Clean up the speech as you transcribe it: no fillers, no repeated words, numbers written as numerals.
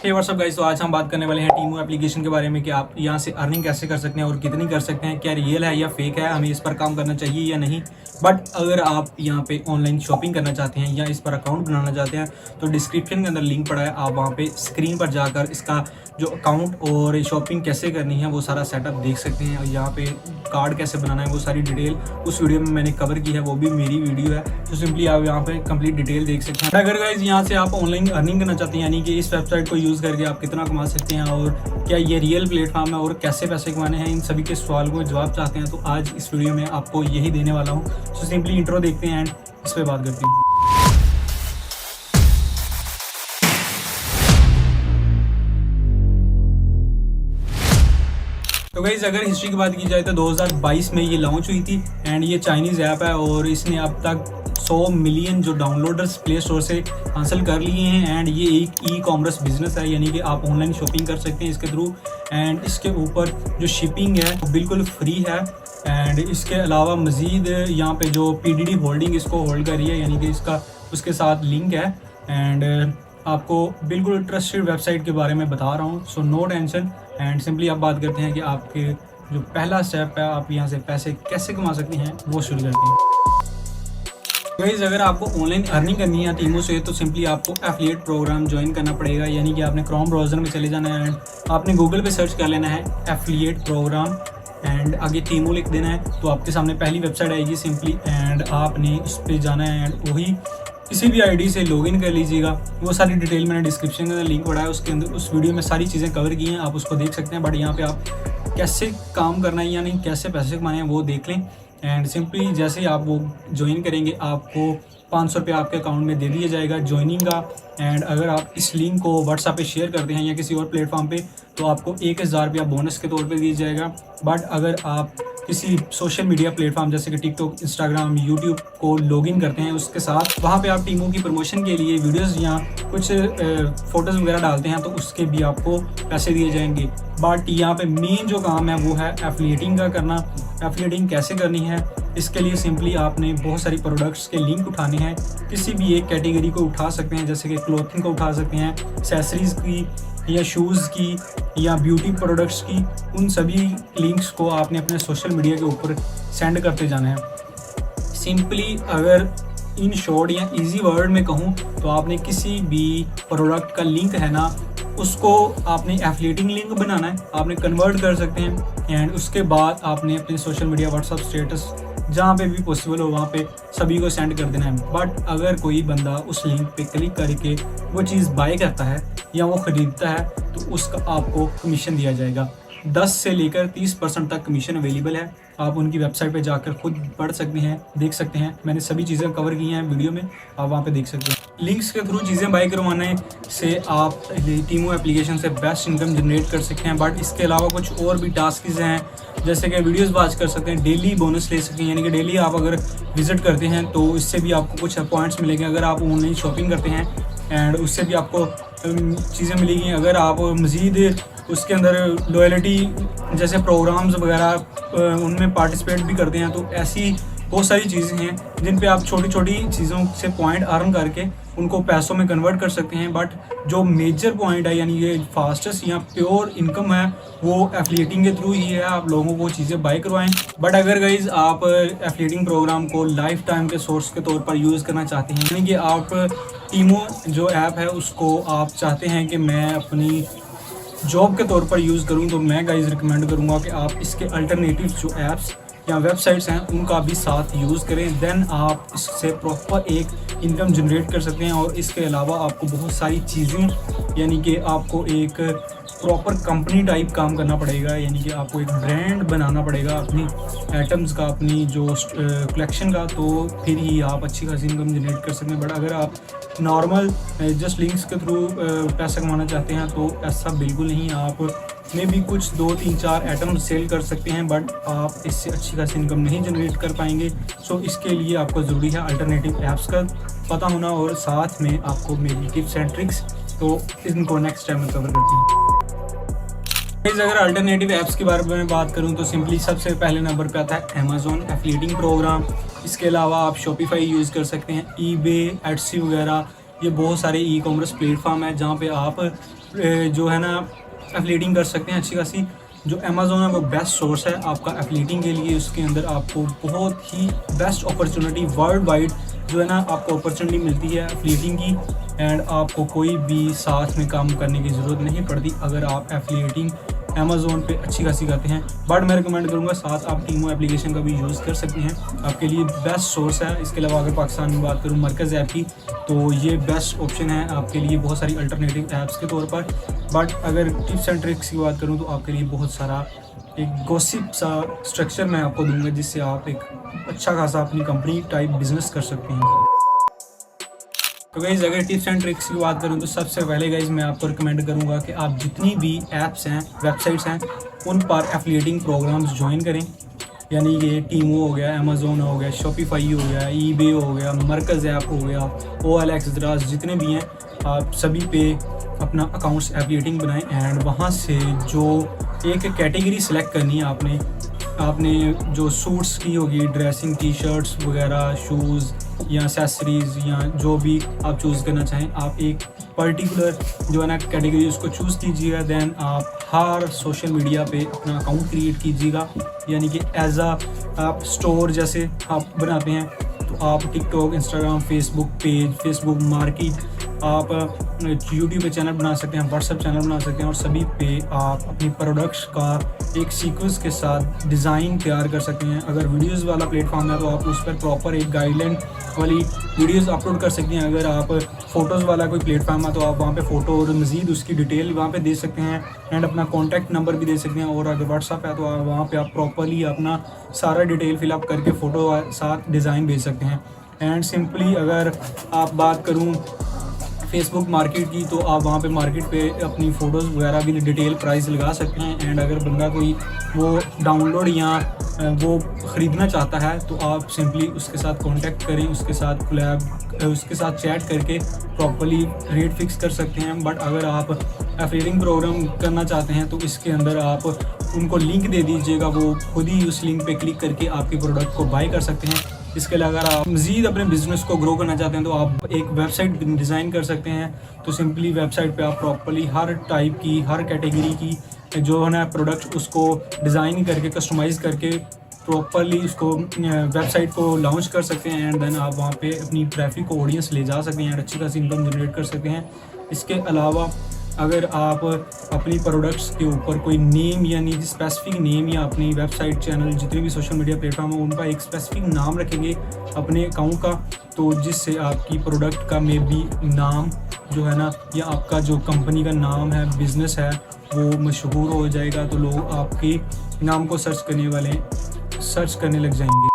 हे WhatsApp guys, तो आज हम बात करने वाले हैं टीमू एप्लीकेशन के बारे में कि आप यहाँ से अर्निंग कैसे कर सकते हैं और कितनी कर सकते हैं, क्या रियल है या फेक है, हमें इस पर काम करना चाहिए या नहीं। बट अगर आप यहाँ पे ऑनलाइन शॉपिंग करना चाहते हैं या इस पर अकाउंट बनाना चाहते हैं तो डिस्क्रिप्शन के अंदर लिंक पड़ा है, आप वहाँ पे स्क्रीन पर जाकर इसका जो अकाउंट और शॉपिंग कैसे करनी है वो सारा सेटअप देख सकते हैं। और यहाँ पे कार्ड कैसे बनाना है वो सारी डिटेल उस वीडियो में मैंने कवर की है, वो भी मेरी वीडियो है, तो सिंपली आप यहाँ पे कंप्लीट डिटेल देख सकते हैं। अगर गाइस यहाँ से आप ऑनलाइन अर्निंग करना चाहते हैं, यानी कि इस वेबसाइट को यूज़ करके आप कितना कमा सकते हैं और क्या ये रियल प्लेटफॉर्म है और कैसे पैसे कमाने हैं, इन सभी के सवाल को जवाब चाहते हैं, तो आज इस वीडियो में आपको यही देने वाला हूँ। तो सिंपली इंट्रो देखते हैं एंड इस पर बात करते हैं। तो गाइस अगर हिस्ट्री की बात की जाए तो 2022 में ये लॉन्च हुई थी एंड ये चाइनीज़ ऐप है और इसने अब तक 100 मिलियन जो डाउनलोडर्स प्ले स्टोर से हासिल कर लिए हैं। एंड ये एक ई कॉमर्स बिजनेस है, यानी कि आप ऑनलाइन शॉपिंग कर सकते हैं इसके थ्रू। एंड इसके ऊपर जो शिपिंग है वो बिल्कुल फ्री है। एंड इसके अलावा मज़ीद यहाँ पे जो PDD होल्डिंग इसको होल्ड कर रही है, यानी कि इसका उसके साथ लिंक है। एंड आपको बिल्कुल ट्रस्टेड वेबसाइट के बारे में बता रहा हूँ, so no tension. And simply आप बात करते हैं कि आपके जो पहला स्टेप है, आप यहाँ से पैसे कैसे कमा सकते हैं वो शुरू करते हैं। गाइस अगर आपको ऑनलाइन अर्निंग करनी है टीमों से तो सिंपली आपको एफिलिएट प्रोग्राम ज्वाइन करना पड़ेगा, यानी कि आपने क्रोम ब्राउज़र में चले जाना है एंड आपने गूगल पे सर्च कर लेना है एफिलिएट प्रोग्राम एंड आगे टीमो लिख देना है, तो आपके सामने पहली वेबसाइट आएगी सिंपली। एंड आपने उस पर जाना है एंड वही किसी भी आईडी से लॉगिन कर लीजिएगा। वो सारी डिटेल मैंने डिस्क्रिप्शन के अंदर लिंक पड़ा है, उसके अंदर उस वीडियो में सारी चीज़ें कवर की हैं, आप उसको देख सकते हैं। बट यहाँ पे आप कैसे काम करना है यानी कैसे पैसे कमाने हैं वो देख लें। एंड सिंपली जैसे ही आप वो ज्वाइन करेंगे आपको 500 रुपये आपके अकाउंट में दे दिया जाएगा ज्वाइनिंग का। एंड अगर आप इस लिंक को व्हाट्सएप पे शेयर करते हैं या किसी और प्लेटफॉर्म पे तो आपको 1000 रुपया बोनस के तौर पे दिया जाएगा। बट अगर आप किसी सोशल मीडिया प्लेटफॉर्म जैसे कि टिकटॉक, इंस्टाग्राम, यूट्यूब को लॉगिन करते हैं उसके साथ, वहाँ पे आप टीमों की प्रमोशन के लिए वीडियोस या कुछ फ़ोटोज़ वगैरह डालते हैं तो उसके भी आपको पैसे दिए जाएंगे। बट यहाँ पे मेन जो काम है वो है एफिलिएटिंग का करना। एफिलिएटिंग कैसे करनी है, इसके लिए सिंपली आपने बहुत सारी प्रोडक्ट्स के लिंक उठाने हैं, किसी भी एक कैटेगरी को उठा सकते हैं, जैसे कि क्लोथिंग को उठा सकते हैं, एक्सेसरीज़ की या शूज़ की या ब्यूटी प्रोडक्ट्स की। उन सभी लिंक्स को आपने अपने सोशल मीडिया के ऊपर सेंड करते जाना है। सिंपली अगर इन शॉर्ट या इजी वर्ड में कहूँ तो आपने किसी भी प्रोडक्ट का लिंक है ना, उसको आपने एफिलिएटिंग लिंक बनाना है, आपने कन्वर्ट कर सकते हैं। एंड उसके बाद आपने अपने सोशल मीडिया, व्हाट्सएप स्टेटस, जहाँ पे भी पॉसिबल हो वहाँ पे सभी को सेंड कर देना है। बट अगर कोई बंदा उस लिंक पे क्लिक करके वो चीज़ बाय करता है या वो ख़रीदता है तो उसका आपको कमीशन दिया जाएगा। 10 से लेकर 30% तक कमीशन अवेलेबल है। आप उनकी वेबसाइट पे जाकर खुद पढ़ सकते हैं, देख सकते हैं, मैंने सभी चीज़ें कवर की हैं वीडियो में, आप वहाँ पे देख सकते हैं। लिंक्स के थ्रू चीज़ें बाय करवाने से आप टीमो एप्लीकेशन से बेस्ट इनकम जनरेट कर सकते हैं। बट इसके अलावा कुछ और भी टास्क हैं, जैसे कि वीडियोस वॉच कर सकते हैं, डेली बोनस ले सकते हैं, यानी कि डेली आप अगर विजिट करते हैं तो इससे भी आपको कुछ पॉइंट्स मिलेंगे। अगर आप ऑनलाइन शॉपिंग करते हैं एंड उससे भी आपको चीज़ें मिलेंगी। अगर आप मज़ीद उसके अंदर लॉयल्टी जैसे प्रोग्राम्स वगैरह उनमें पार्टिसिपेट भी करते हैं तो ऐसी बहुत सारी चीज़ें हैं जिन पे आप छोटी छोटी चीज़ों से पॉइंट अर्न करके उनको पैसों में कन्वर्ट कर सकते हैं। बट जो मेजर पॉइंट है यानी ये फास्टेस्ट या प्योर इनकम है वो एफिलिएटिंग के थ्रू ही है, आप लोगों को चीज़ें बाय करवाएं। बट अगर गाइज आप एफिलिएटिंग प्रोग्राम को लाइफ टाइम के सोर्स के तौर पर यूज़ करना चाहते हैं, यानी कि आप टीमो जो ऐप है उसको आप चाहते हैं कि मैं अपनी जॉब के तौर पर यूज़ करूं, तो मैं गाइज रिकमेंड करूंगा कि आप इसके अल्टरनेटिव जो ऐप्स या वेबसाइट्स हैं उनका भी साथ यूज़ करें। देन आप इससे प्रॉपर एक इनकम जनरेट कर सकते हैं। और इसके अलावा आपको बहुत सारी चीज़ें, यानी कि आपको एक प्रॉपर कंपनी टाइप काम करना पड़ेगा, यानी कि आपको एक ब्रांड बनाना पड़ेगा अपनी आइटम्स का, अपनी जो कलेक्शन का, तो फिर ही आप अच्छी खासी इनकम जनरेट कर सकते हैं। बट अगर आप नॉर्मल जस्ट लिंक्स के थ्रू पैसा कमाना चाहते हैं तो ऐसा बिल्कुल नहीं। आप में भी कुछ 2, 3, 4 आइटम सेल कर सकते हैं बट आप इससे अच्छी खासी इनकम नहीं जनरेट कर पाएंगे। सो इसके लिए आपको ज़रूरी है अल्टरनेटिव ऐप्स का पता होना और साथ में आपको मेरी टिप्स एंड ट्रिक्स, तो इनको नेक्स्ट टाइम में कवर करते हैं। अगर अल्टरनेटिव ऐप्स के बारे में बात करूं तो सिंपली सबसे पहले नंबर पे आता है अमेज़ॉन एफिलिएटिंग प्रोग्राम। इसके अलावा आप शॉपिफाई यूज़ कर सकते हैं, ईबे, एटसी वगैरह, ये बहुत सारे ई कॉमर्स प्लेटफॉर्म है जहाँ पे आप जो है ना एफिलिएटिंग कर सकते हैं अच्छी खासी। जो अमेज़ोन है वो बेस्ट सोर्स है आपका एफिलिएटिंग के लिए। उसके अंदर आपको बहुत ही बेस्ट अपॉर्चुनिटी वर्ल्ड वाइड जो है ना आपको अपॉर्चुनिटी मिलती है एफिलिएटिंग की, एंड आपको कोई भी साथ में काम करने की ज़रूरत नहीं पड़ती अगर आप एफिलिएटिंग अमेज़ोन पे अच्छी खासी करते हैं। बट मैं रिकमेंड करूँगा साथ आप टीमो एप्लीकेशन का भी यूज़ कर सकते हैं, आपके लिए बेस्ट सोर्स है। इसके अलावा अगर पाकिस्तान में बात करूँ मरकज़ ऐप की, तो ये बेस्ट ऑप्शन है आपके लिए बहुत सारी अल्टरनेटिव ऐप्स के तौर पर। बट अगर टिप्स एंड ट्रिक्स की बात करूँ तो आपके लिए बहुत सारा एक गॉसिप सा स्ट्रक्चर मैं आपको दूंगा जिससे आप एक अच्छा खासा अपनी कंपनी टाइप बिजनेस कर सकते हैं। तो गाइज़ अगर टिप्स एंड ट्रिक्स की बात करूँ तो सबसे पहले गाइज़ मैं आपको रिकमेंड करूँगा कि आप जितनी भी ऐप्स हैं, वेबसाइट्स हैं, उन पर एफिलिएटिंग प्रोग्राम्स ज्वाइन करें। यानी ये टीमो हो गया, अमेज़ोन हो गया, शॉपिफाई हो गया, ईबे हो गया, मरकज़ ऐप हो गया, OLX दराज, जितने भी हैं आप सभी पे अपना अकाउंट्स एफिलिएटिंग बनाएं। एंड वहाँ से जो एक कैटेगरी सेलेक्ट करनी है आपने जो सूट्स की होगी, ड्रेसिंग, टी शर्ट्स वगैरह, शूज़ या एक्सेसरीज़ या जो भी आप चूज़ करना चाहें, आप एक पर्टिकुलर जो है ना कैटेगरी उसको चूज़ कीजिएगा। देन आप हर सोशल मीडिया पे अपना अकाउंट क्रिएट कीजिएगा। यानी कि एज आप स्टोर जैसे आप बनाते हैं तो आप TikTok, Instagram, Facebook page, Facebook market, आप यूट्यूब पे चैनल बना सकते हैं, व्हाट्सएप चैनल बना सकते हैं, और सभी पे आप अपनी प्रोडक्ट्स का एक सीक्वेंस के साथ डिज़ाइन तैयार कर सकते हैं। अगर वीडियोस वाला प्लेटफॉर्म है तो आप उस पर प्रॉपर एक गाइडलाइन वाली वीडियोस अपलोड कर सकते हैं। अगर आप फ़ोटोज़ वाला कोई प्लेटफॉर्म है तो आप वहाँ पे फ़ोटो और मज़ीद उसकी डिटेल वहाँ पे दे सकते हैं, एंड अपना कॉन्टैक्ट नंबर भी दे सकते हैं। और अगर व्हाट्सएप है तो आप वहाँ पे आप प्रॉपरली अपना सारा डिटेल फिलअप करके फ़ोटो साथ डिज़ाइन भेज सकते हैं। एंड सिंपली अगर आप बात करूँ फेसबुक मार्केट की, तो आप वहाँ पे मार्केट पे अपनी फ़ोटोज़ वगैरह भी डिटेल प्राइस लगा सकते हैं। एंड अगर बंदा कोई वो डाउनलोड या वो ख़रीदना चाहता है तो आप सिंपली उसके साथ कांटेक्ट करें, उसके साथ कोलैब, उसके साथ चैट करके प्रॉपर्ली रेट फिक्स कर सकते हैं। बट अगर आप एफिलिएटिंग प्रोग्राम करना चाहते हैं तो इसके अंदर आप उनको लिंक दे दीजिएगा, वो खुद ही उस लिंक पे क्लिक करके आपके प्रोडक्ट को बाय कर सकते हैं। इसके अलावा अगर आप मज़ीद अपने बिज़नेस को ग्रो करना चाहते हैं तो आप एक वेबसाइट डिज़ाइन कर सकते हैं। तो सिंपली वेबसाइट पे आप प्रॉपर्ली हर टाइप की, हर कैटेगरी की जो है ना प्रोडक्ट, उसको डिज़ाइन करके, कस्टमाइज़ करके प्रॉपर्ली उसको वेबसाइट को लॉन्च कर सकते हैं। एंड देन आप वहाँ पे अपनी ट्रैफिक को, ऑडियंस ले जा सकते हैं, अच्छी खासी इनकम जनरेट कर सकते हैं। इसके अलावा अगर आप अपनी प्रोडक्ट्स के ऊपर कोई नेम, यानी स्पेसिफिक नेम, या अपनी वेबसाइट, चैनल, जितने भी सोशल मीडिया प्लेटफॉर्म है उनका एक स्पेसिफिक नाम रखेंगे अपने अकाउंट का, तो जिससे आपकी प्रोडक्ट का मे बी नाम जो है ना, या आपका जो कंपनी का नाम है, बिज़नेस है, वो मशहूर हो जाएगा। तो लोग आपके नाम को सर्च करने लग जाएंगे।